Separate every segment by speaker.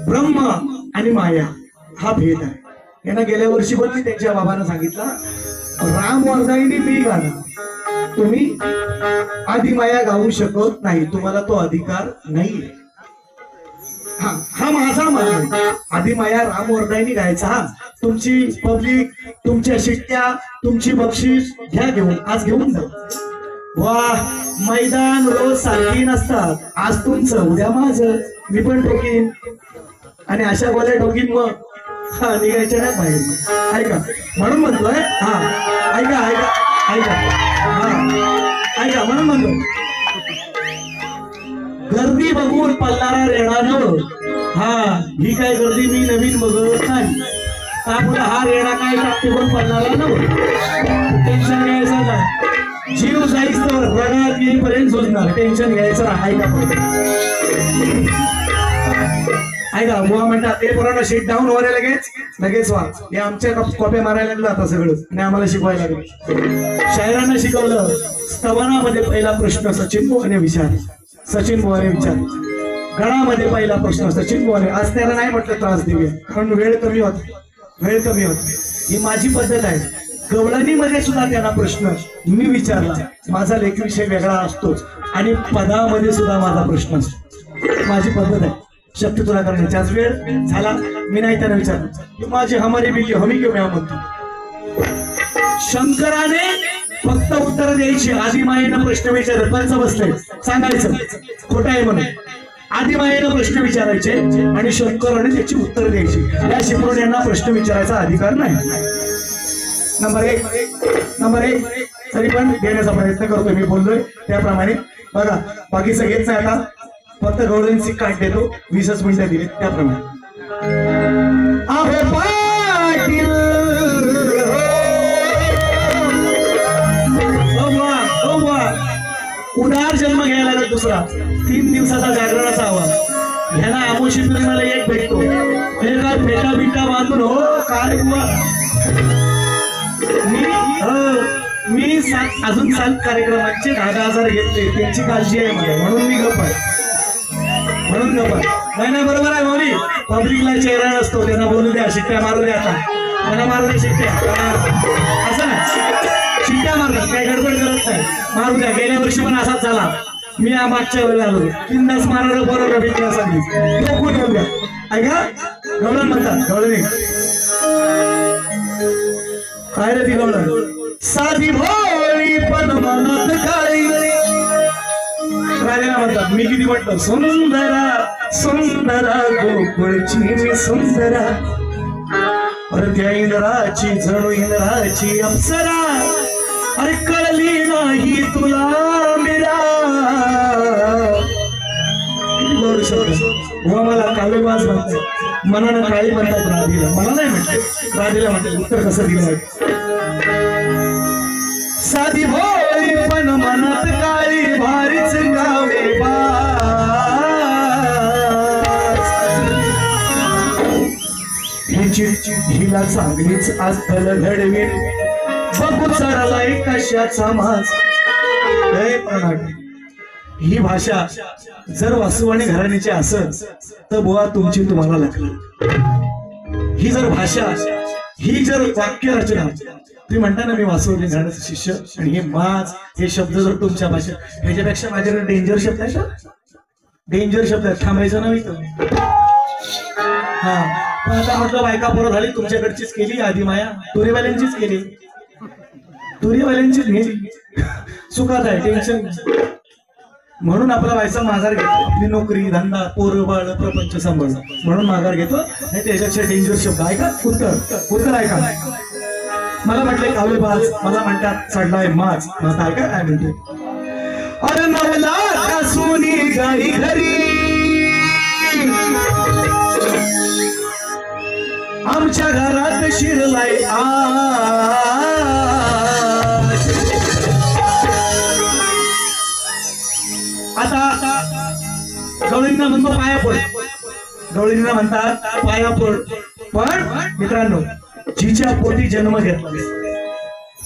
Speaker 1: ब्रह्म आणि माया हा भेद आहे. यांना गेल्या वर्षी पण मी त्यांच्या बाबांना सांगितलं, राम वर्धाईने मी गाणं, तुम्ही आदिमाया गाऊ शकत नाही, तुम्हाला तो अधिकार नाहीये. हा माझा मान, आदिमाया राम वर्धाईने गायचा. हा तुमची पब्लिक, तुमच्या शिट्ट्या, तुमची बक्षीस घ्या घेऊन, आज घेऊन जा. वा, मैदान रोज सारखी नसतात, आज तुमचं उद्या माझं, मी पण ठोकीन आणि अशा गोल्या ठोकीन, मग हा निघायच्या नाही बाहेर. ऐका म्हणून म्हणतोय, हा ऐका ऐका ऐका, हा ऐका म्हणून म्हणतो, गर्दी बघून पल्लारा रेडानं, हा ही काय गर्दी मी नवीन बघत नाही, त्यामुळे हा रेडा काय टाकते पण पल्लारा नव्हतं. टेन्शन घ्यायचं नाही, जीव जायचं रडात येईपर्यंत सोडणार, टेन्शन घ्यायचं आहे का. ऐका बुवा म्हणतात ते पोरांना शीट डाऊन वर लगेच वा, हे आमच्या कॉप्या मारायला लागलं आता सगळं आणि आम्हाला शिकवायला लागलं. शायरांना शिकवलं, स्तवनामध्ये पहिला प्रश्न सचिन बुवाने विचार, सचिन बुवाने विचार, गळामध्ये पहिला प्रश्न सचिन बुवाने. आज त्याला नाही म्हटलं त्रास देऊया, कारण वेळ कमी होता, ही माझी पद्धत आहे. गवळणीमध्ये सुद्धा त्यांना प्रश्न मी विचारला, माझा लेख विषय वेगळा असतोच आणि पदामध्ये सुद्धा माझा प्रश्न असतो, माझी पद्धत आहे. शक्ती तुला करण्याची, आज वेळ झाला मी नाही त्यांना विचारलं की माझी हमारी बिल्ली हमी क्यों मैं म्हणतो. शंकराने फक्त उत्तर द्यायची, आदिमायेनं प्रश्न विचारत पंच बसले सांगायचं खोटं आहे म्हणून. आदिमायेनं प्रश्न विचारायचे आणि शंकराने त्याची उत्तर द्यायची. या शिकवून यांना प्रश्न विचारायचा अधिकार नाही. नंबर एक तरी पण देण्याचा प्रयत्न करतोय, मी बोललोय त्याप्रमाणे. बघा बाकीचं घेत नाही आता, फक्त गवळणीची काट देतो, 20 मिनिटं दिले त्याप्रमाणे. उदार जन्म घ्यायला लागला दुसरा, 3 दिवसाचा जागरणाचा आवाज. ह्याला आमोशी मला एक भेटतो, हे काय फेटा बिटा बांधून, हो काय बुवा, मी अजून 7 कार्यक्रमांचे 10,000 घेतले, त्यांची काळजी आहे मला, म्हणून मी गप्प आहे, म्हणून गप्प आहे. नाही बरोबर आहे मौली, पब्लिकला चेहरा नसतो, त्यांना बोलू द्या, शिट्ट्या मारू द्या, आता त्यांना मारू द्या शिट्ट्या, असं नाही, शिट्ट्या मारतात, काय गडबड करत नाही, मारू द्या. गेल्या वर्षी पण असाच झाला, मी मागच्या वेळेला आलो, 3 तास मारायला बरोबर भेटला सांगितलं, डोकून येऊन द्या. ऐका गवळण म्हणतात, गवळणी काय रे ती गवळण, साधी भोळी पण मनात काळी, राजाला म्हणतात, मी किती म्हटलं, सुंदरा सुंदरा गोकुळची मी सुंदरा, अरे त्या इंद्राची जणू इंद्राची अप्सरा, अरे कळली नाही तुला मेरा. मला काळेबाज म्हणतात, मनानं काळी म्हणतात राधीला, मला नाही म्हणतात राधीला म्हणतात. उत्तर कसं दिलं, साधी भोळी पण मनात काळी, भारीच गावे हिला चांगलीच आज फल घडवी, बघू चढलाय कशाचा माझ. ही भाषा जर वासुवाणी घराण्याची असेल तर बुवा तुमची तुम्हाला लागली. ही जर भाषा, ही जर वाक्य रचना, तुम्ही म्हणता ना मी वासुवाणी घराण्याचा शिष्य, आणि हे माझ हे शब्द जर तुमच्या भाषेत, ह्याच्यापेक्षा माझ्याकडे डेंजर शब्द आहे का, डेंजर शब्द आहे, थांबायचं नाही तर. हा पण आता म्हटलं बायका पोरं झाली, तुमच्याकडचीच केली आदिमाया, तुरीवाल्यांचीच केली, तुरीवाल्यांचीच नेली, सुखात आहे, टेन्शन. म्हणून आपला व्हायचा माघार घेतो, आपली नोकरी धंदा पोरं बाळ प्रपंच सांभाळणं, म्हणून माघार घेतो. नाही त्याच्यापेक्षा डेंजर शब्द ऐका, उत्तर ऐका. मला म्हटले कावेबाज, मला म्हणतात चढलाय माज, माझा ऐका काय म्हणतो, अरे नवला सोनी गाई घरी, आमच्या घरात शिरलाय आता गवळींना म्हणतो पाया पड, गवळींना म्हणतात पाया पड. पण मित्रांनो, जिच्या पोटी जन्म घेतला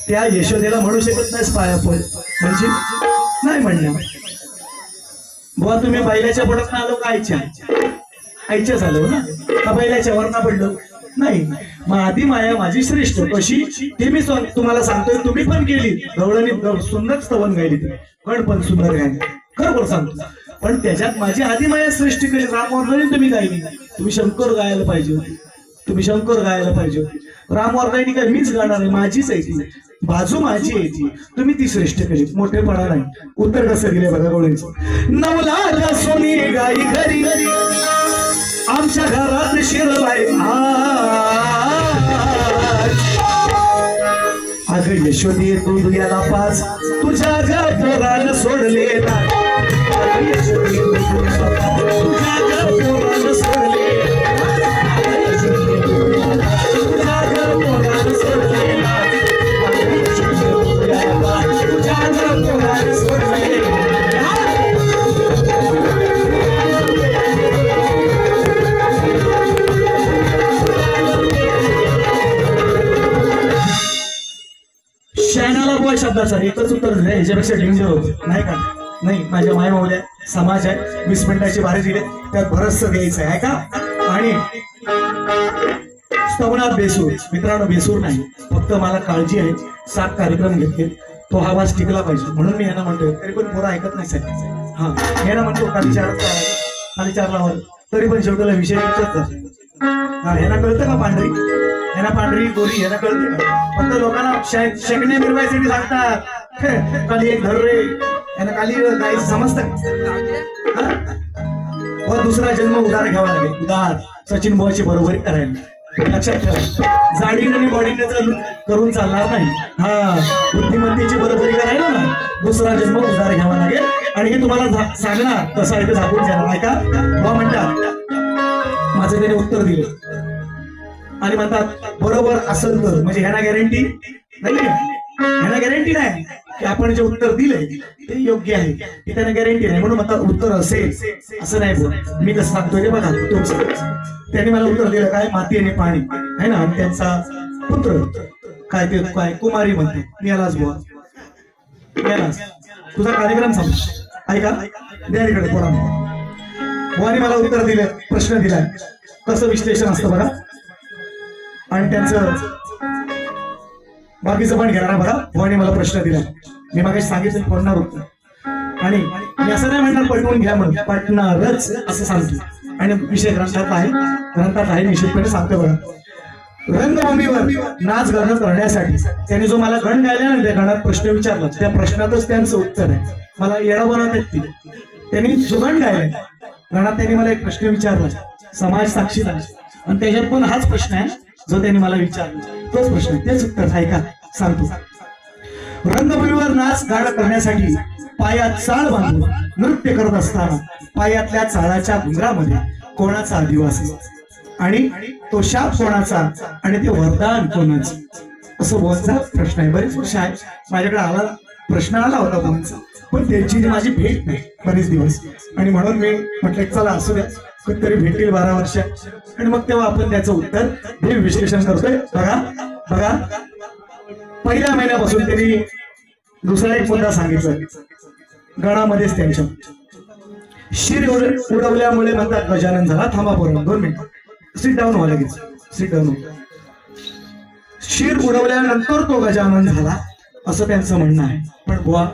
Speaker 1: त्या यशोदेला म्हणू शकत नाहीस पाया पड, म्हणजे नाही म्हणणार. बुवा तुम्ही बैलाच्या पोटात आलो काय इच्छा, आईच्या झालं ना का बैलाच्या वरना पडलं नाही. मग आधी माया माझी श्रेष्ठ कशी ते मी तुम्हाला सांगतोय. तुम्ही पण केली गवळणी सुंदर स्तवन गायली ती पण सुंदर गायली खरोखर सांगतो. पण त्याच्यात माझी आधी माया श्रेष्ठ केली. रामवर्धनी तुम्ही गायली. तुम्ही शंकर गायला पाहिजे होती. तुम्ही शंकर गायला पाहिजे होती. रामवर्धनी काय मीच गाणार आहे माझीच आहे ती बाजू माझी आहे ती. तुम्ही ती श्रेष्ठ केली मोठेपणा नाही. उत्तर कसं दिले बघा गवळींचं. नवला सोनी गाई घरी आमच्या घरात शिरलाय अगं यशोदे दूध याला पाच तुझ्या ग पोरानं सोडलेला तुझ्या ग पोरानं सोडलेला तुझ्या ग पोरानं सोडलेला तुझ्या ग पोरानं सोडलेला. शहाणाला बुवा शब्दाचा एकच उत्तर नाही. याच्यापेक्षा डेंजर होत नाही का नाही. माझ्या माय मावल्या समाज आहे 20 मिनिटाची बारी दिले त्यात बरचसं द्यायचं आहे का. आणि स्तवनात बेसूर मित्रांनो बेसूर नाही फक्त मला काळजी आहे. 7 कार्यक्रम घेतले तो आवाज टिकला पाहिजे म्हणून मी यांना म्हणतोय. तरी पण पोरं ऐकत नाही साहेब. हा यांना म्हणतो खाली 4 लावा तरी पण शेवटाला विषय विचारतात. हा यांना कळतं का पांढरी यांना पांढरी गोरी यांना कळते का. फक्त लोकांना शेकणे मिरवायसाठी सांगतात खाली एक धर रे यांना खाली गायचं समजतं. दुसरा जन्म उधार घ्यावा लागेल. उधार सचिन बुवाची बरोबरी करायला लक्षात ठेवा. जाडीने आणि बॉडीने करून चालणार नाही. हा बुद्धिमत्तेची बरोबरी करायला ना दुसरा जन्म उधार घ्यावा लागेल. आणि हे तुम्हाला सांगणार तसं आहे ते दाखवून द्या. ऐका बुवा म्हणतात माझं त्याने उत्तर दिलं आणि म्हणतात बरोबर असेल तर म्हणजे ह्याला गॅरंटी नाही. ह्याला गॅरंटी नाही की आपण जे उत्तर दिलंय ते योग्य आहे की त्यांना गॅरंटी नाही. म्हणून म्हणतात उत्तर असेल असं नाही बोल. मी कसं सांगतोय बघा तुमचं त्यांनी मला उत्तर दिलं काय माती आणि पाणी आहे ना. आणि त्यांचा पुत्र काय ते काय कुमारी म्हणते. मी यालाच बुवा यालाच तुझा कार्यक्रम सांग ऐका द्या इकडे पोरा. बुवानी मला उत्तर दिलं प्रश्न दिलाय कसं विश्लेषण असतं बघा. आणि त्यांचं बाकीचं पण घेणार बघा. बुवानी मला प्रश्न दिला मी मागे सांगितलं पडणार होतं. आणि मी असं नाही म्हणणार पटवून घ्या म्हणून पटणारच असं सांगतो. आणि विषय ग्रंथात आहे निश्चितपणे सांगतो बघा. रंगभूमीवर नाच गाणं करण्यासाठी त्यांनी जो मला गण गायला ना त्या गणात प्रश्न विचारला त्या प्रश्नातच त्यांचं उत्तर आहे. मला येडा बनवतात त्यांनी जो गण गायलाय गणात त्यांनी मला एक प्रश्न विचारला समाज साक्षीला आणि त्याच्यात पण हाच प्रश्न आहे जो त्यांनी मला विचारला तोच प्रश्न तेच उत्तर ऐका सांगतो. रंगभूमीवर नाच गाणं करण्यासाठी पायात चाळ बांधून नृत्य करत असताना पायातल्या चाळाच्या घुंगरामध्ये कोणाचा आदिवास आणि तो शाप कोणाचा आणि ते वरदान कोणाचं असं बोलचा प्रश्न आहे. बरेच वर्ष आहे माझ्याकडे प्रश्न आला होता बोलचा पण त्याची माझी भेट नाही बरेच दिवस. आणि म्हणून मी म्हटलं चला असू द्या कधीतरी भेटेल 12 वर्ष आणि मग तेव्हा आपण त्याचं उत्तर हे विश्लेषण करतोय. बघा बघा पहिल्या महिन्यापासून त्यांनी दुसरा एक मुद्दा सांगितला गणामध्येच त्यांच्या शिर उडवल्यामुळे म्हणतात गजानन झाला. थांबा बरोबर 2 मिनिट सीट डाऊन व्हा लगेच सीट डाऊन. शिर उडवल्यानंतर तो गजानन झाला असं त्यांचं म्हणणं आहे. पण बुवा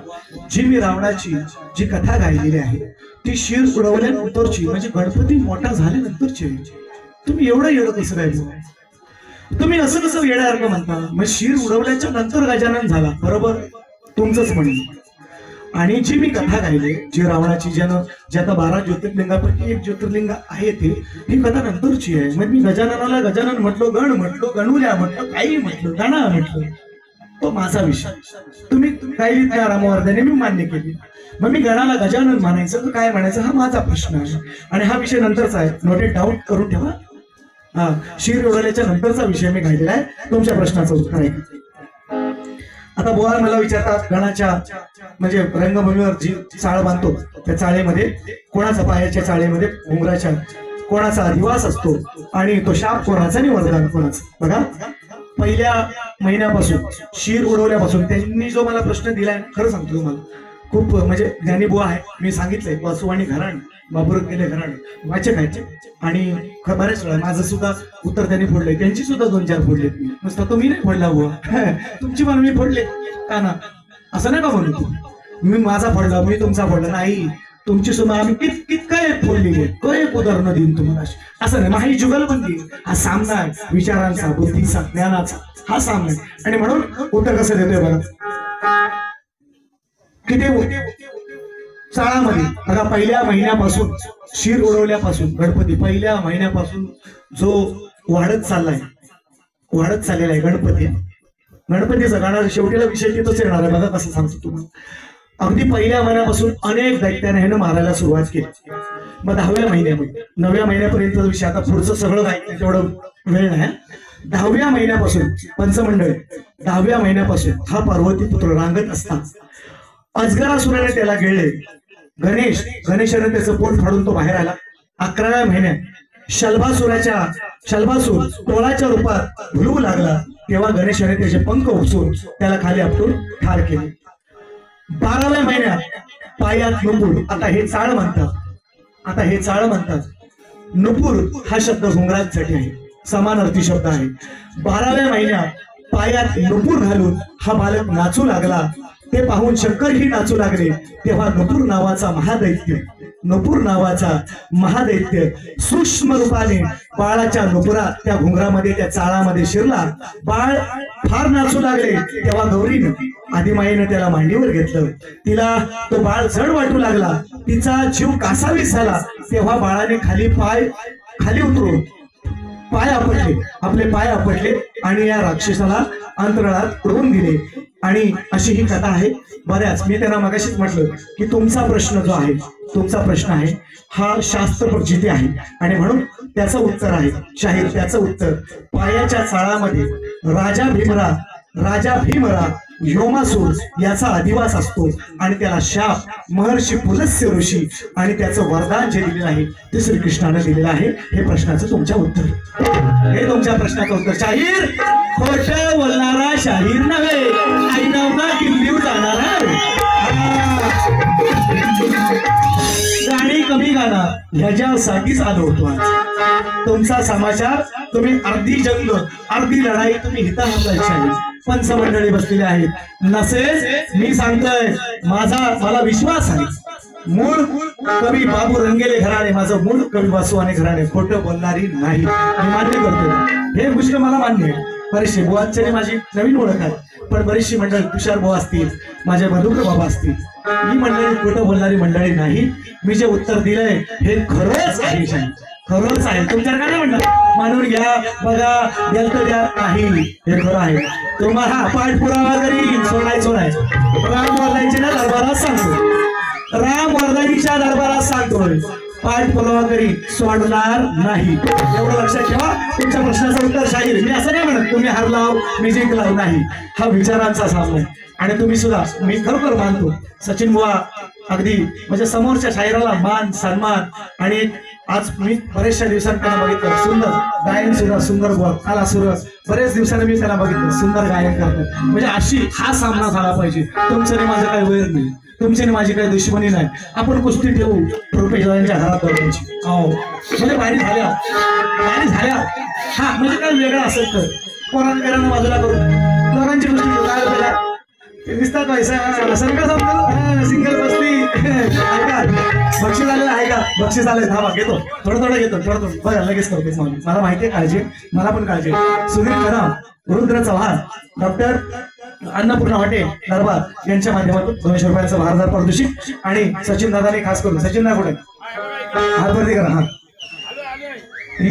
Speaker 1: जी मी रावणाची जी कथा गायलेली आहे ती शिर उडवल्यानंतरची म्हणजे गणपती मोठा झाल्यानंतरची. तुम्ही एवढं येडं कसं काय तुम्ही असं कसं येण्यासारखं म्हणता. मग शिर उडवल्याच्या नंतर गजानन झाला बरोबर तुमचंच म्हणणं. आणि जी मी कथा गायली जी रावणाची ज्यात 12 ज्योतिर्लिंगापैकी एक ज्योतिर्लिंग आहे ते ही कथा नंतरची आहे. मग मी गजाननाला गजानन म्हटलो गण म्हटलो गणुल्या म्हटलं काही म्हटलं गाणा म्हटलं तो माझा विषय. तुम्ही गायली त्या रामवर्धने मी मान्य केली. मग मी गणाला गजानन म्हणायचं तर काय म्हणायचं हा माझा प्रश्न आहे. आणि हा विषय नंतरचा आहे नोटेड डाऊन करून ठेवा. हा शिर उडवल्याच्या नंतरचा विषय मी गायलेला आहे. तुमच्या प्रश्नाचं उत्तर आहे. आता बुवा मला विचारतात गणाच्या म्हणजे रंगभूमीवर जी चाळ बांधतो त्या चाळेमध्ये कोणाचा पायाच्या चाळेमध्ये घुंगराच्या कोणाचा अधिवास असतो आणि तो शाप कोणाचा आणि वरदान कोणाचं. बघा पहिल्या महिन्यापासून शिर उडवल्यापासून त्यांनी जो मला प्रश्न दिलाय खरं सांगतो तुम्हाला खूप म्हणजे ज्ञानी बुवा आहे. मी सांगितलंय वासू आणि घराण बाबूराव गेले घराणे वाचे खायचे आणि बऱ्याच वेळा माझं सुद्धा उत्तर त्यांनी फोडलंय, त्यांची सुद्धा 2-4 फोडले. नुसता तो मी नाही फोडला बुवा तुमची पण मी फोडले का ना, असं नाही का म्हणू. मी माझा फोडला, मी तुमचा फोडला नाही, तुमची सुद्धा आम्ही कितका एक फोडली आहे. एक उदाहरण देईन तुम्हाला असं नाही. ही जुगलबंदी, हा सामना आहे विचारांचा, बुद्धीचा, ज्ञानाचा, हा सामना आहे. आणि म्हणून उत्तर कसं देतोय बघा. किती चाळामध्ये बघा, पहिल्या महिन्यापासून शिर उडवल्यापासून गणपती पहिल्या महिन्यापासून जो वाढत चाललेला आहे गणपतीचा गाणं शेवटीला विषय तिथंच येणार आहे. बघा कसं सांगतो तुम्हाला. अगदी पहिल्या महिन्यापासून अनेक दैत्याने ह्यानं मारायला सुरुवात केली. मग 10व्या महिन्यामध्ये 9व्या महिन्यापर्यंत विषय, आता पुढचं सगळं काय तेवढं वेळ नाही. 10व्या महिन्यापासून पंचमंडळ 10व्या महिन्यापासून हा पार्वती पुत्र रांगत असता अजगरासुराने त्याला गिळले. गणेशाने त्याचं पोट फाडून तो बाहेर आला. 11व्या महिन्यात शल्भासूर टोळाच्या रूपात भुलवू लागला. तेव्हा गणेशाने त्याचे पंख उपसून त्याला खाली आपटून ठार केले. 12व्या महिन्यात पायात नुपूर, आता हे चाळ म्हणतात. नुपूर हा शब्द घुंगरांसाठी आहे, समानार्थी शब्द आहे. 12व्या महिन्यात पायात नुपूर घालून हा बालक नाचू लागला. ते पाहून शंकरही नाचू लागले. तेव्हा नुपूर नावाचा महादैत्य सूक्ष्म रूपाने बाळाच्या नुपुरात त्या घुंगरामध्ये त्या चाळामध्ये शिरला. बाळ फार नाचू लागले. तेव्हा गौरीनं आदिमाईनं त्याला मांडीवर घेतलं. तिला तो बाळ जड वाटू लागला. तिचा जीव कासावीस झाला. तेव्हा बाळाने खाली उतरून आपले पाय आपटले आणि या राक्षसाला अंतराळात उडवून दिले. आणि अशी ही कथा आहे. बऱ्याच मी त्यांना मगाशीच म्हटलं की तुमचा प्रश्न आहे हा शास्त्रप्रचिती आहे. आणि म्हणून त्याचं उत्तर आहे शाहीर. त्याचं उत्तर पायाच्या चाळामध्ये राजा भीमरा योमासूर याचा अधिवास असतो. आणि त्याला शाप महर्षी पुलस्त्य ऋषी आणि त्याचं वरदान जे दिलेलं आहे ते श्रीकृष्णाने दिलेलं आहे. हे प्रश्नाचं तुमच्या उत्तर, हे तुमच्या प्रश्नाचं उत्तर. शाहीर खोट बोलणारा शाहीर नव्हे, आई नवना किल्लीव जाणारा. गाणी कमी गाणं ह्याच्यासाठीच आलो होतो आज. तुमचा समाचार, तुम्ही अर्धी जंग अर्धी लढाई तुम्ही हिता हाताची पंचमंडळी बसलेले आहेत. नसेल मी सांगतोय, मला विश्वास आहे. मूळ कवी बाबू रंगेले घराणे, माझं मूळ कवी वासुवाने घराणे, खोटं बोलणारी नाही. मी मान्य करतो, हे गोष्ट मला मान्य आहे. बरीचशी बुवांची माझी नवीन ओळख आहे, पण बरीचशी मंडळी तुषार बुवा असतील, माझे मधुकर बाबा असतील, ही मंडळी खोटं बोलणारी मंडळी नाही. मी जे उत्तर दिलंय हे खरंच आहे, खरंच आहे. तुमच्याकडे काय म्हणतात मानून घ्या, बघा, द्याल तर द्या, नाही हे खरं आहे. तुम्हाला पाठपुरावा करीन, सोडायचो नाही. राम वर्धाईच्या दरबारात सांगतोय, पाठपुरावा करीन, सोडणार नाही. एवढं लक्षात ठेवा. तुमच्या प्रश्नाचं उत्तर शाहीर. मी असं नाही म्हणत तुम्ही हरलाव मी जिंकलाव, नाही. हा विचारांचा सामना आहे. आणि तुम्ही सुद्धा, मी खरोखर मानतो, सचिन बुवा अगदी म्हणजे समोरच्या शाहिराला मान सन्मान. आणि आज मी बरेचशा दिवसांनी त्यांना बघितलं, सुंदर गायन सुद्धा, सुंदर बुवा काला सुरस, बरेच दिवसांनी मी त्यांना बघितलं सुंदर गायन करतात. म्हणजे अशी हा सामना झाला पाहिजे. तुमचं माझं काही वैर नाही, तुमची माझी काही दुश्मनी नाही. आपण कुस्ती ठेवू प्रोफेसरांच्या घरात दोघांची, म्हणजे बारी झाल्या हा, म्हणजे काय वेगळं असेल तर पोरांकरांना बाजूला करू, दोघांची कुस्ती ठेवू. काय दिसतात पैसा असं का समजा, सिंगल बसली ऐका, बक्षीस आलेलं आहे का, बक्षीस आलंय, थांबा घेतो, थोडं घेतो, थोडं बघा लगेच करतेच. मला माहिती आहे काळजी, मला पण काळजी. सुधीर कदम, रुद्र चव्हाण, डॉक्टर अन्नपूर्णा हॉटेल दरबार यांच्या माध्यमातून 200 रुपयाचा भारदार पारितोषिक. आणि सचिन दादाने खास करून, सचिन दा कुठे हातवरती करा, हा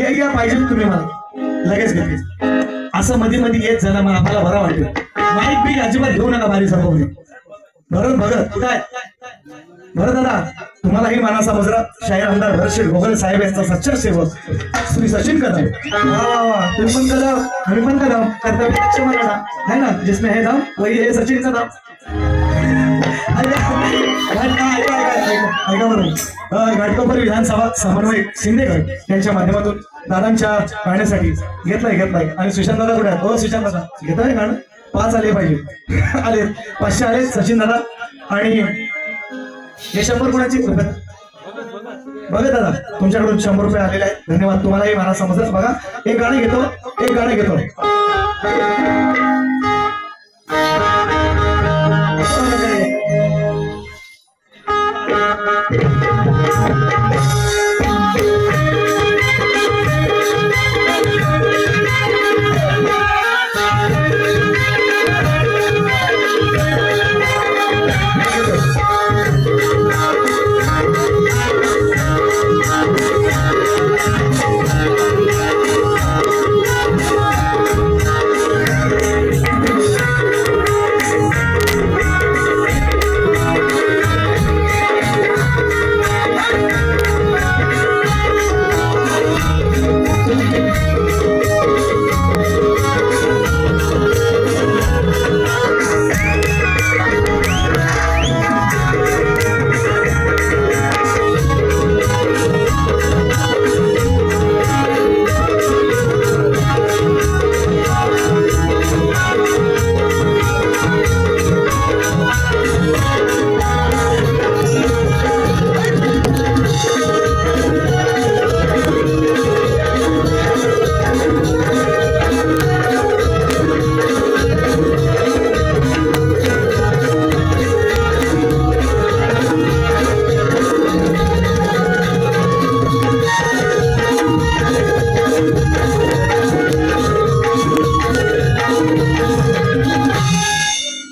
Speaker 1: या पाहिजे तुम्ही, मला लगेच घेतली. असं मध्ये येत झालं, मला आम्हाला बरं वाटेल. माईक बी अजिबात घेऊ नका बारी सर्व. भरत काय भरत दादा, तुम्हालाही मानाचा मुजरा शाहीर आमदार भरतशेठ गोगल साहेब यांचा सच्चा सेवक श्री सचिन कदम. तुम्ही पण कदम, आम्ही पण कदम, कर्तव्य मराठा है ना, जिसमें है दम वही है सचिन कदम. ऐका बरोबर, घाटकोपर विधानसभा समन्वयक शिंदेगड यांच्या माध्यमातून दादांच्या गाण्यासाठी घेतलाय. आणि सुशांत दादा कुठे आहेत? सुशांत दादा घेतोय गाणं. 5 आले पाहिजे, आले 500 आले सचिन दादा. आणि हे 100 कोणाची बघा दादा तुमच्याकडून 100 रुपये आलेले आहेत धन्यवाद तुम्हालाही मला समजत बघा एक गाणं घेतो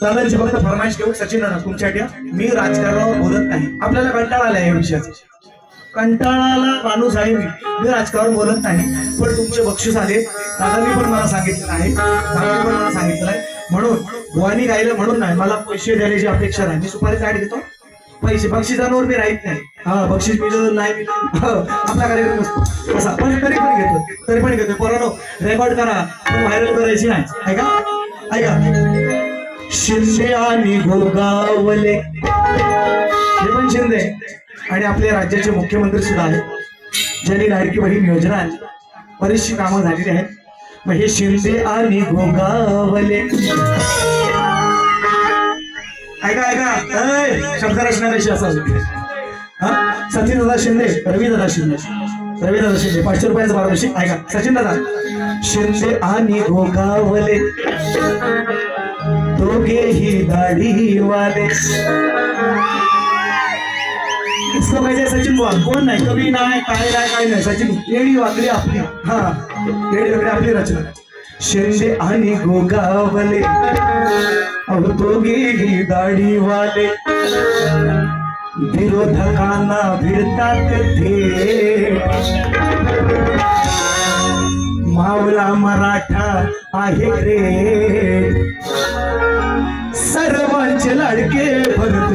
Speaker 1: दादांची फक्त फरमाईश घेऊ सचिन तुमच्यासाठी मी राजकारणावर बोलत नाही आपल्याला कंटाळा आलाय या विषयाचा कंटाळाला माणूस आहे मी राजकारण बोलत नाही पण तुमचे बक्षीस आले दादांनी पण मला सांगितलं आहे म्हणून बुवानी गायलं म्हणून नाही मला पैसे द्यायची अपेक्षा नाही मी सुपारी काय घेतो पैसे बक्षिसांवर मी राहत नाही हा बक्षीस मिळत नाही आपला कार्यक्रम असतो असा पण तरी पण घेतो पोरांनो रेकॉर्ड करा व्हायरल करायची नाही ऐका शिंदे आणि गोगावले हे पण शिंदे आणि आपले राज्याचे मुख्यमंत्री सुद्धा आहेत ज्यांनी लाडकी बहीण योजना आणली बरीचशी कामं झालेली आहेत मग हे शिंदे आणि गोगावले ऐका शब्दरचना कशी असावी सचिन दादा शिंदे रवी दादा शिंदे 500 रुपयाचा पारितोषिक ऐका सचिन दादा शिंदे आणि गोगावले दोघे ही दाढी वाले इसको कैसे सचिन बुवा कोण नाही कवी नाही काय नाही सचिन येडी वाकडी आपली येडी वाकडी आपली रचना शिंदे आणि गोगावले अब दोघे ही दाढी वाले विरोधकांना भिडतात ते मावळा मराठा आहे रे सर्वांचे लाडके भरत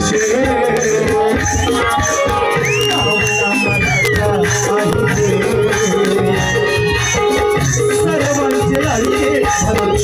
Speaker 1: सर्वांचे लाडके भरत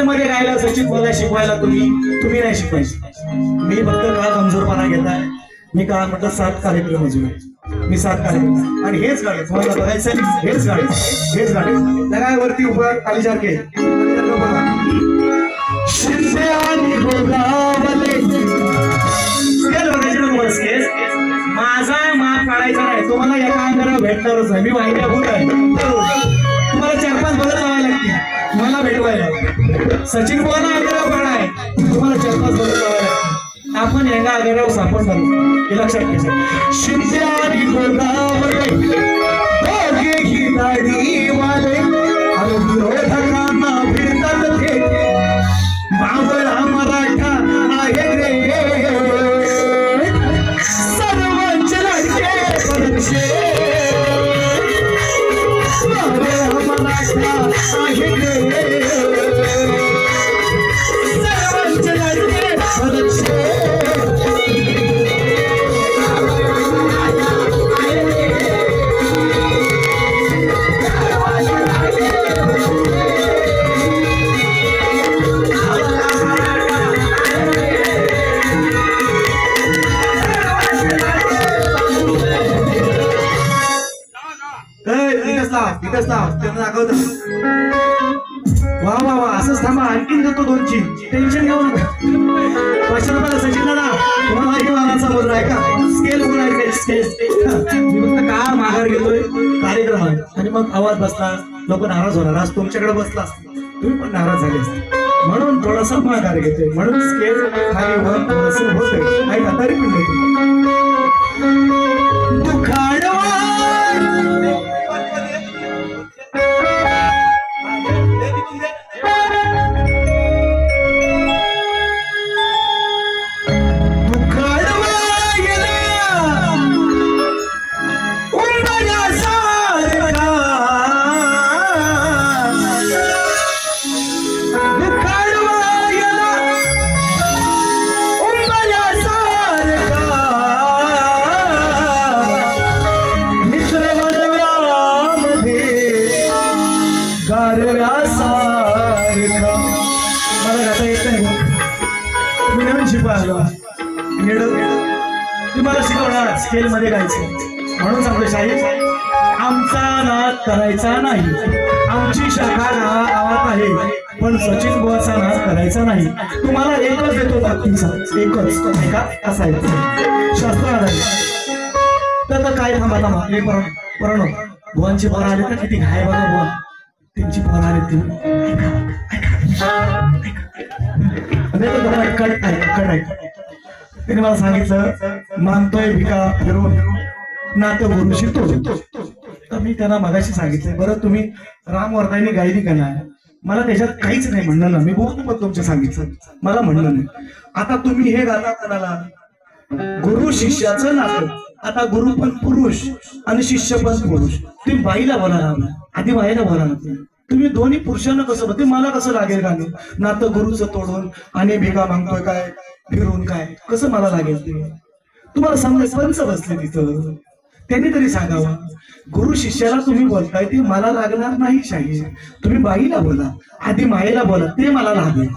Speaker 1: मध्ये गायला सचिन बोला शिकवायला तुम्ही नाही शिकवायचं मी फक्त का कमजोरपणा घेताय मी का म्हटलं 7 कार्यक्रम अजून मी 7 कार्यक्रम आणि हेच गाणे तुम्हाला बघायचं हेच गाणे लगाय वरती उभं खाली सारखे शिंदे आणि गोगावले स्केल बघायचे माझा माप काढायचा नाही तुम्हाला या कामगाराला भेटणारच नाही मी वाहिन्या भूत आहे तुम्हाला 4-5 बदल लावायला लागतील मला भेटवायला सचिन बोला आग्रह आहे तुम्हाला 4-5 बदल लावायला लागतील आपण यांना आग्रह सापडणार हे लक्षात घ्यायचं शिंदे आणि गोगावले दोघे ही दाढी वाले आणि विरोधकांना भिडतात ते मावळा मराठा आहे रे सर्वांचे लाडके परशे मराठा आहे रे सर्वांचे लाडके परशे इथंच लाव त्यांना दाखवतो. वा वा वा असंच थांबा आणखीन देतो 2ची टेन्शन घेऊ नका. 500 रुपयाला सचिन दादा तुम्हाला हे मला समजलं आहे का स्केल कुठं आहे स्केल मी फक्त का माघार घेतोय कार्यक्रम आहे आणि मग आवाज बसला लोक नाराज होणार. आज तुमच्याकडे बसला तुम्ही पण नाराज झाले असते म्हणून थोडासा माघार घेतोय म्हणून स्केल खाली वर थोडंसं होतंय नाही का तरी पण देतो. तुम्हाला शिकवणार स्केल मध्ये गायचं म्हणून सांगतो शाहीर आमचा नाद करायचा नाही. आमची शाखा गावात आहे पण सचिन बुवाचा नाद करायचा नाही. तुम्हाला एकच देतो ताकदीचा एकच ऐका असा आहे शास्त्र आलं तर काय थांबा हे परण बुवांची पोरं आले तर किती घाय बघा बुवा त्यांची पोरं आले त्याने मला सांगितलं मानतोय भिका फिरून नातं गुरुशी तो. तर मी त्यांना मगाशी सांगितलं बरं तुम्ही राम वर्धाने गायली का नाही मला त्याच्यात काहीच नाही म्हणणं ना मी बोलतो पण तुमचं सांगितलं मला म्हणणं नाही. आता तुम्ही हे गाता कोणाला गुरु शिष्याचं नातं. आता गुरु पण पुरुष आणि शिष्य पण पुरुष. तुम्ही बाईला बोला आधी बाईला बोला ना तुम्ही दोन्ही पुरुषांना कसं बघते मला कसं लागेल गाणं नातं गुरुचं तोडून आणि भिका मागतोय काय फिरून काय कसं मला लागेल ते तुम्हाला समजायचं पंच बसले तिथं त्यांनी तरी सांगावं. गुरु शिष्याला तुम्ही बोलताय ते मला लागणार नाही शाहीर. तुम्ही बाईला बोला आधी मायेला बोला ते मला लागेल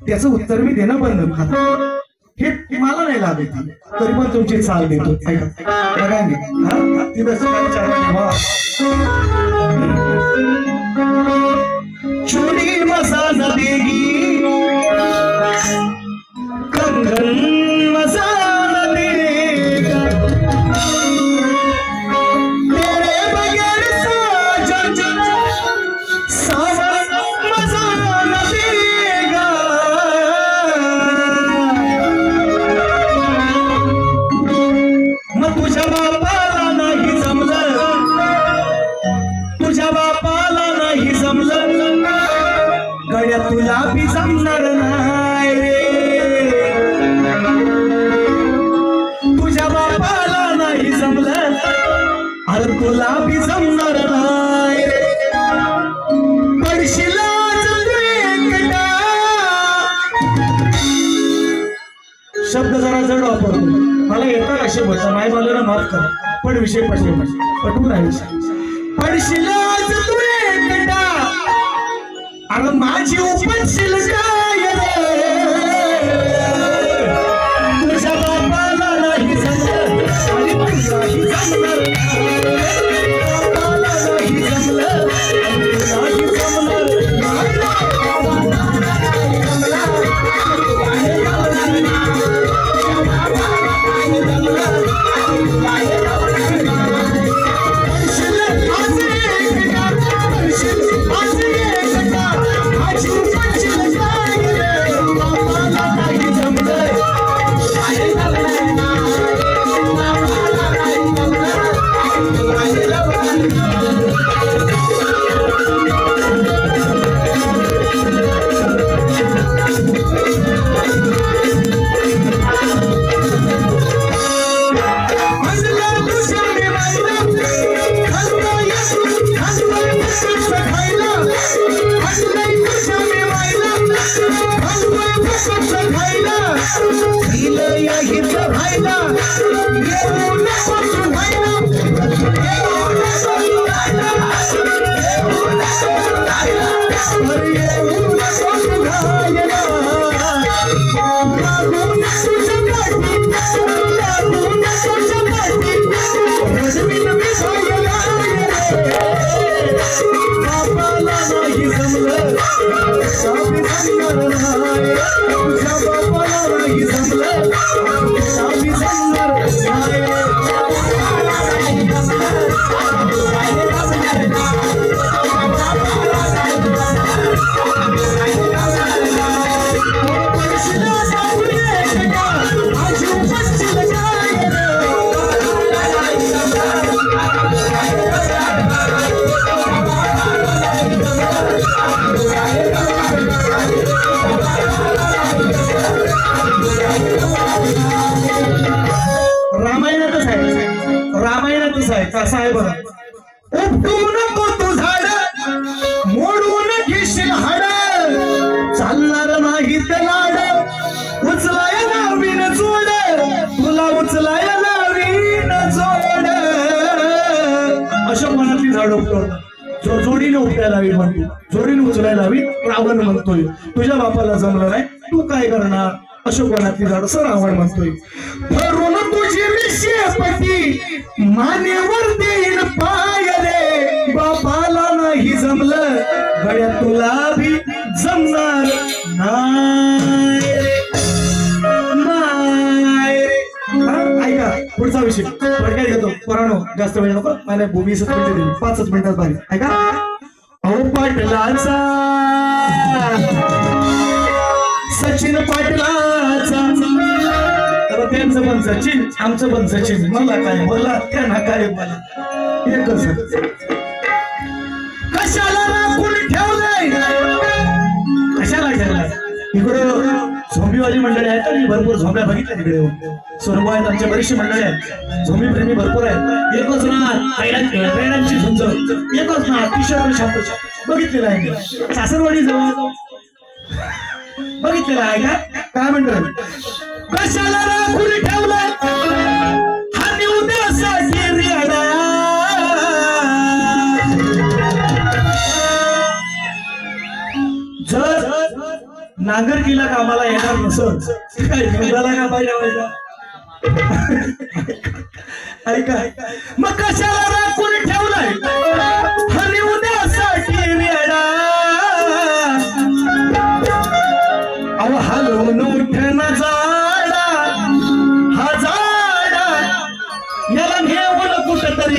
Speaker 1: त्याचं उत्तर मी देणं बंद करा. हे मला नाही लागेल तरी पण तुमची चाल देतो चुरी मसाला देगी कंगन मसाला देगा तेरे बगैर साजन सावन मसाला देगा. मग तुझ्या बापाला नाही जमलं तुझ्या बापाला नाही जमलं गड्या तुला बी जमणार नाही रे. तुझ्या बापाला नाही जमलं अरे तुला बी जमणार नाही रे. पडशील शब्द जरा जड वापरतो मला येतात असे बोलतो माय बाजूला माफ कर पण विषय पटवून आहे. पडशील अरे माझी उपशील काय तुझ्या बापाला नाही जमलं आणि तुलाही जमलं बापाला नाही जमलं तुलाही जमलं. माझी उपशील काय कसा आहे बघा. उपटू नको तू झाड मोडून घेशील हाड चालणार नाही ते लाड उचलाय नवीन जोड तुला उचलाय नवीन जोड. अशा मनातली झाड उपटवतात. जो जोडीने उपटायला हवी म्हणतो जोडीने उचलायला हवी. रावण म्हणतोय तुझ्या बापाला जमलं नाही तू काय करणार. अशोकवनातली झाड सर रावण म्हणतोय भरून तुझी शेपटी मानेवर देईन पाय रे बापाला नाही जमलं गड्या तुला भी जमणार नाही रे. ऐका पुढचा विषय काय घेतो पुराणो जास्त वेळ नको मला 20 मिनिटं दिली 5 मिनिटात बाहेर. ऐका अहो पाटलाचा सचिन पाटलाचा त्यांचं पण सचिन आमचं पण सचिन मला काय बोला त्यांना काय मला एकच कशाला राखून ठेवलंय कशाला ठेवलंय. इकडं झोंबीवाली मंडळी आहेत आणि भरपूर झोंब्या बघितल्या तिकडे सोनबा आहेत आमच्या बरीचशी मंडळी आहेत झोंबी प्रेमी भरपूर आहेत. एकच ना प्रेरांची झुंज एकच ना किशोर शांत बघितलेलं आहे सासरवाडी जवळ बघितलेलं आहे का. काय म्हणतात कशाला राखून ठेवलंय हा निवड्यासाठी रेडा जर नांगरकीला कामाला येणार नसल काय निवडाला का पाहिजे. ऐका मग कशाला राखून ठेवलाय हा निवड्यासाठी रेडा अहो हलवून उठण झाडा हा झाडा याला घेऊन कुठतरी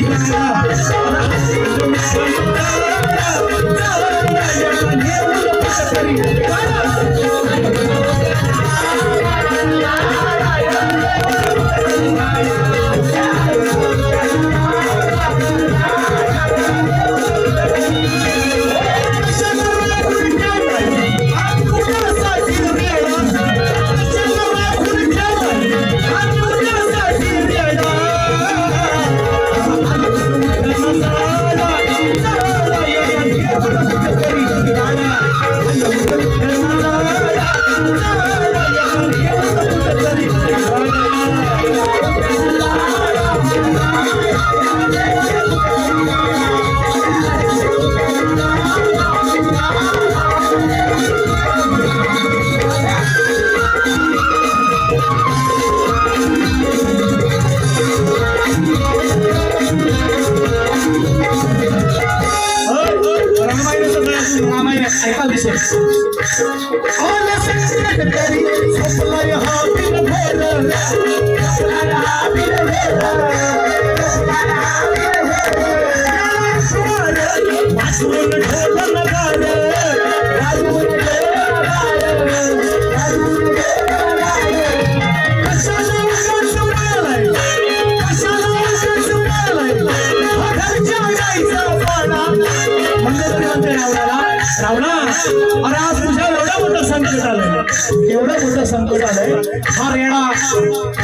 Speaker 1: एवढं मोठं संकट आलंय हा रेडा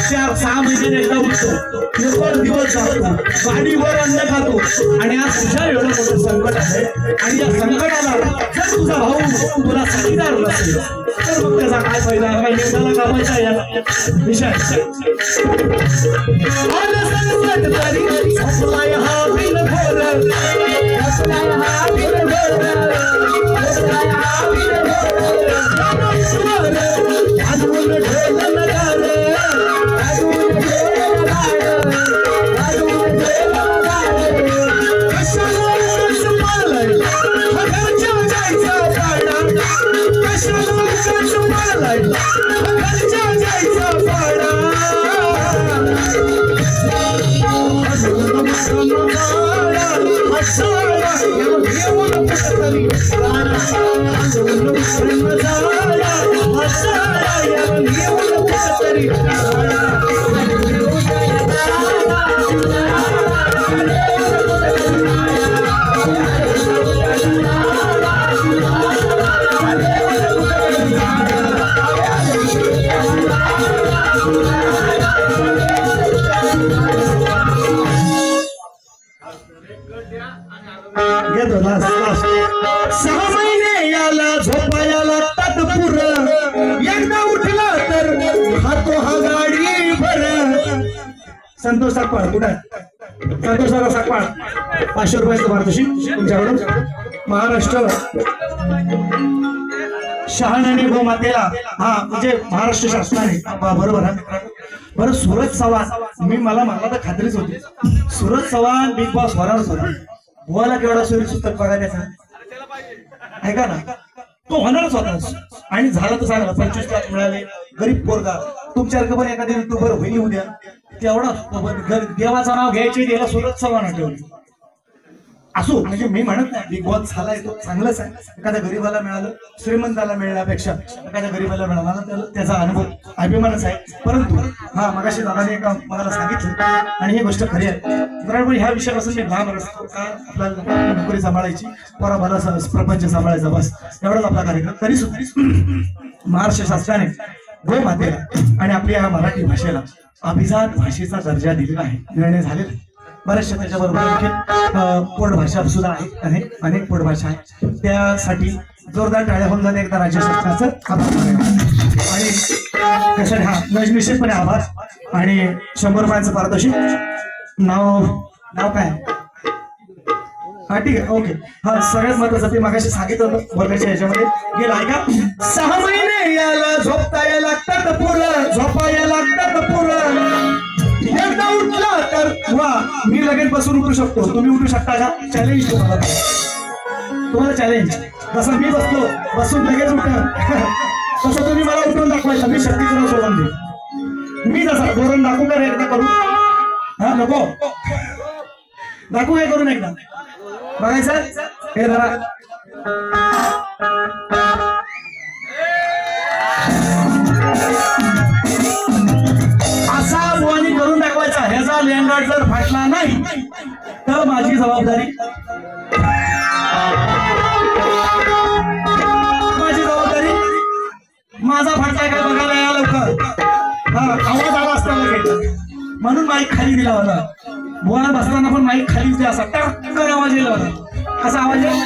Speaker 1: 4-6 महिने एकदा उठतो दिवस दिवस जातो गाडीवर अन्न खातो आणि आज तुझ्या एवढं मोठं संकट आलंय आणि या संकटाला जर तुझा भाऊ तुला साथीदार नसेल तर मग त्याचा काय फायदा काय नेमला कामाचा या विषय घेतो लास्ट लास्ट 6 महिने याला झोपायला तात्पुर एकदा उठला तर खातो हा गाडी भर संतोष साकपाळ कुठे संतोष साकपाळ 500 रुपयाचं पारितोषिक तुमच्याकडून महाराष्ट्र शहाण्याने गोमातेला हा म्हणजे महाराष्ट्र शासनाने बरोबर आहे मित्रांनो बरं सूरज चव्हाण मला तर खात्रीच होती सूरज चव्हाण बिग बॉस होणारच होता बुवाला केवढा सोयी सुद्धा बघा त्याचा ऐका ना तो होणारच होता आणि झाला तर चांगला 25 लाख मिळाले गरीब पोरगा तुमच्यासारखं पण एखाद्या युट्यूबर होईल उद्या तेवढा देवाचं नाव घ्यायचे त्याला सूरज चव्हाण ठेवले असो म्हणजे मी म्हणत नाही बिग बॉस झालाय तो चांगलाच आहे एखाद्या गरीबाला मिळालं श्रीमंताला मिळण्यापेक्षा एखाद्या गरीबाला मिळाला त्याचा अनुभव अभिमानच आहे परंतु हा मगाशी दादाने एका मला सांगितलं आणि ही गोष्ट खरी आहे बरोबर ह्या विषयापासून मी लांब असतो का आपल्याला नोकरी सांभाळायची पोराबाला प्रपंच सांभाळायचा बस एवढाच आपला कार्यक्रम तरी सुद्धा महाराष्ट्र शासनाने गोमातेला आणि आपल्या या मराठी भाषेला अभिजात भाषेचा दर्जा दिलेला आहे निर्णय झालेला आहे बऱ्याचशा त्याच्याबरोबर आणखी पोटभाषा सुद्धा आहे अनेक पोटभाषा आहे त्यासाठी जोरदार टाळ्या होऊन जाणे एकदा राज्य शासनाचं आभार आणि त्यासाठी हा निश्चितपणे आभार आणि 100 रुपयांचं पारितोषिक नाव काय हा ठीक आहे ओके हा सगळ्यात महत्वाचं ते मागाशी सांगितलं होतं वर्गाच्या ह्याच्यामध्ये गेला ऐका 6 महिने याला झोपताया लागतात पुरं झोपाया लागतात पुरं एकदा उठला तर वा मी लगेच बसून उठू शकतो तुम्ही उठू शकता का चॅलेंज तुम्हाला चॅलेंज जसं मी बसून लगेच उठा तसं तुम्ही मला उठून दाखवायचं मी शक्तीचं सोडून दे मी जसा धोरण दाखवू का एकदा करू हा नको दाखवू काय करून एकदा बघायचं हे जरा असा बुवानी करून दाखवायचा ह्याचा लँडगार्ड जर फाटला नाही तर माझी जबाबदारी माझा फाटला काय बघायला या लवकर हा आवाज आला असता लगेच म्हणून माईक खाली दिला होता बुवाला बसताना पण माईक खाली दिला असा टक्कर आवाज येईल होता कसा आवाज येईल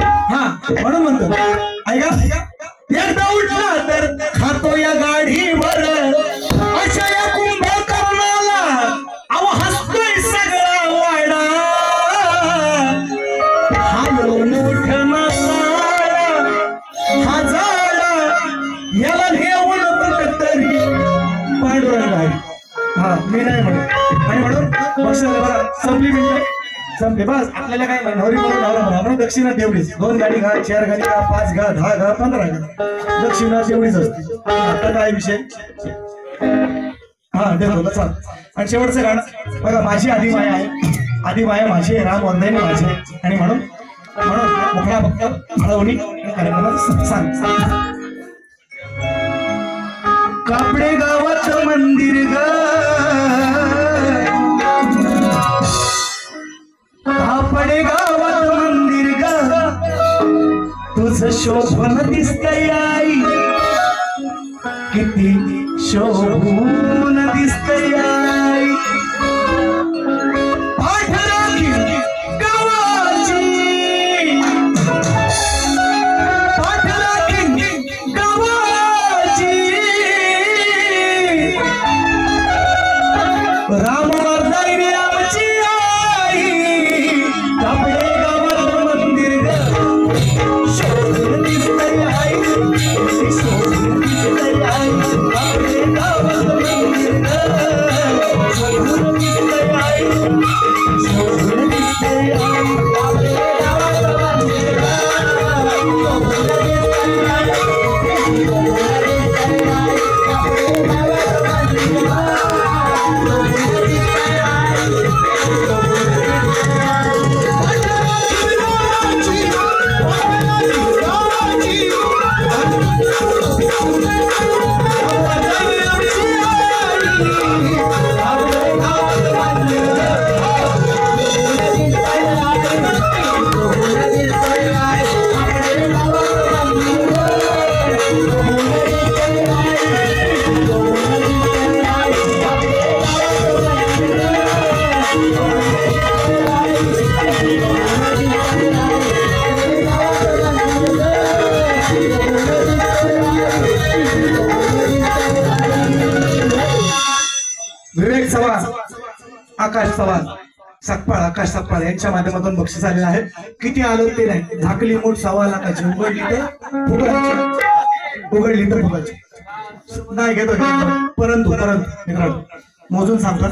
Speaker 1: हा म्हणून म्हणतो ऐका एकदा उठला तर खातो या गाडीवर अशा या कुंभकर्णाला अहो हसतोय सगळा वाडा हा मोठ नसाळा हा झाडा याला घेऊन कुठतरी पांडुरंग आहे हा मी नाही म्हणत आणि म्हणून बघा संपली मिनिटं संपले बस आपल्याला काय नवरी करून लावला दक्षिणा तेवढीच 2 गाडी घा 4 गाडी घा 5 घा 10 घा 15 घा दक्षिणा तेवढीच असते आता काय विषय हा देतो चाल आणि शेवटचं गाणं बघा माझी आदिमाया आहे आदिमाया माझी राम वंदने माझे आणि म्हणून मोकळा भक्त हळवणी कार्यक्रमात सांग कापडे गावात मंदिर ग कापडे गावात मंदिर ग तुझं शोभन दिसतंय आई किती शोभून दिसतंय आई पाठराखी गावाची पाठराखी गावाची राम वर्धाई आमची आई कापडे गावात मंदिर ग शोभून दिसतंय आई शोभून दिसतंय आई कापडे गावात मंदिर ग शोभून दिसतंय आई शोभून दिसतंय आई कापडे गावात मंदिर ग शोभून दिसतंय आई शोभून दिसतंय आई कापडे गावात मंदिर ग सकपाळ आकाश सकपाळ यांच्या माध्यमातून बक्षीस आलेलं आहे. किती आलं ते नाही. झाकली मूठ 1.25 लाखाची, उघडली तर फुगायची, उघडली तर फुगायची. नाही घेतो परंतु मित्रांनो मोजून सांगतात.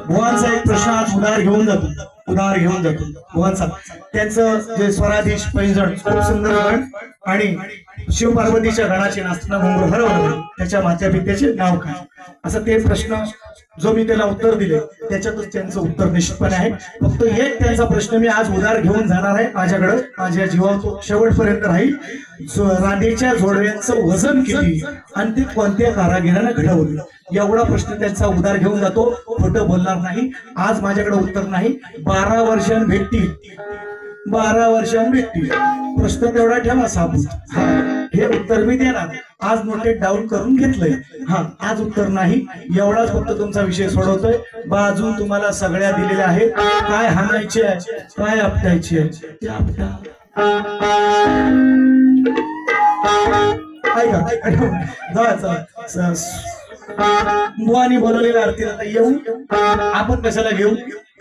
Speaker 1: भुवांचा एक प्रश्न आज उधार घेऊन जातो. भुवांचा त्यांचं जे स्वराधीश पैंजण खूप सुंदर गण आणि शिवपार्वतीच्या गणाचे नाचना घुंगरू हरवलं, त्याच्या माथ्या पित्याचे नाव काय, असं ते प्रश्न जो मी त्याला उत्तर दिले त्याच्यातच त्यांचं उत्तर निश्चितपणे आहे. फक्त एक त्यांचा प्रश्न मी आज उधार घेऊन जाणार आहे माझ्याकडे, माझ्या जीवावर तो शेवटपर्यंत राहील. राधेच्या जोडव्यांचं वजन किती आणि ते कोणत्या कारागिरानं घडवलं, एवढा प्रश्न त्यांचा उधार घेऊन जातो. खोटं बोलणार नाही. आज माझ्याकडे उत्तर नाही. 12 वर्षांनी भेटतील, 12 वर्षांनी भेटतील. प्रश्न तेवढा ठेवा साबूत. हे उत्तर मी देणार. आज नोटेट डाऊन करून घेतलंय. आज उत्तर नाही. एवढाच फक्त तुमचा विषय सोडवतोय. बाजू तुम्हाला सगळ्या दिलेल्या आहेत. काय हाणायचे आहे, काय आपटायचे आहे ते आपटा. बुवानी बोलवलेल्या आरतीला आता येऊ आपण, कशाला घेऊ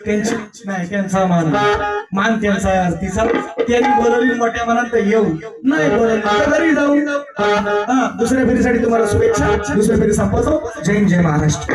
Speaker 1: त्यांची नाही, त्यांचा मान त्यांचा आहे आरतीचा. त्यांनी बोलवली मोठ्या मनात तर येऊ, नाही बोलवली घरी जाऊ. दुसऱ्या फेरीसाठी तुम्हाला शुभेच्छा. दुसऱ्या फेरी संपवतो. जय हिंद, जय महाराष्ट्र.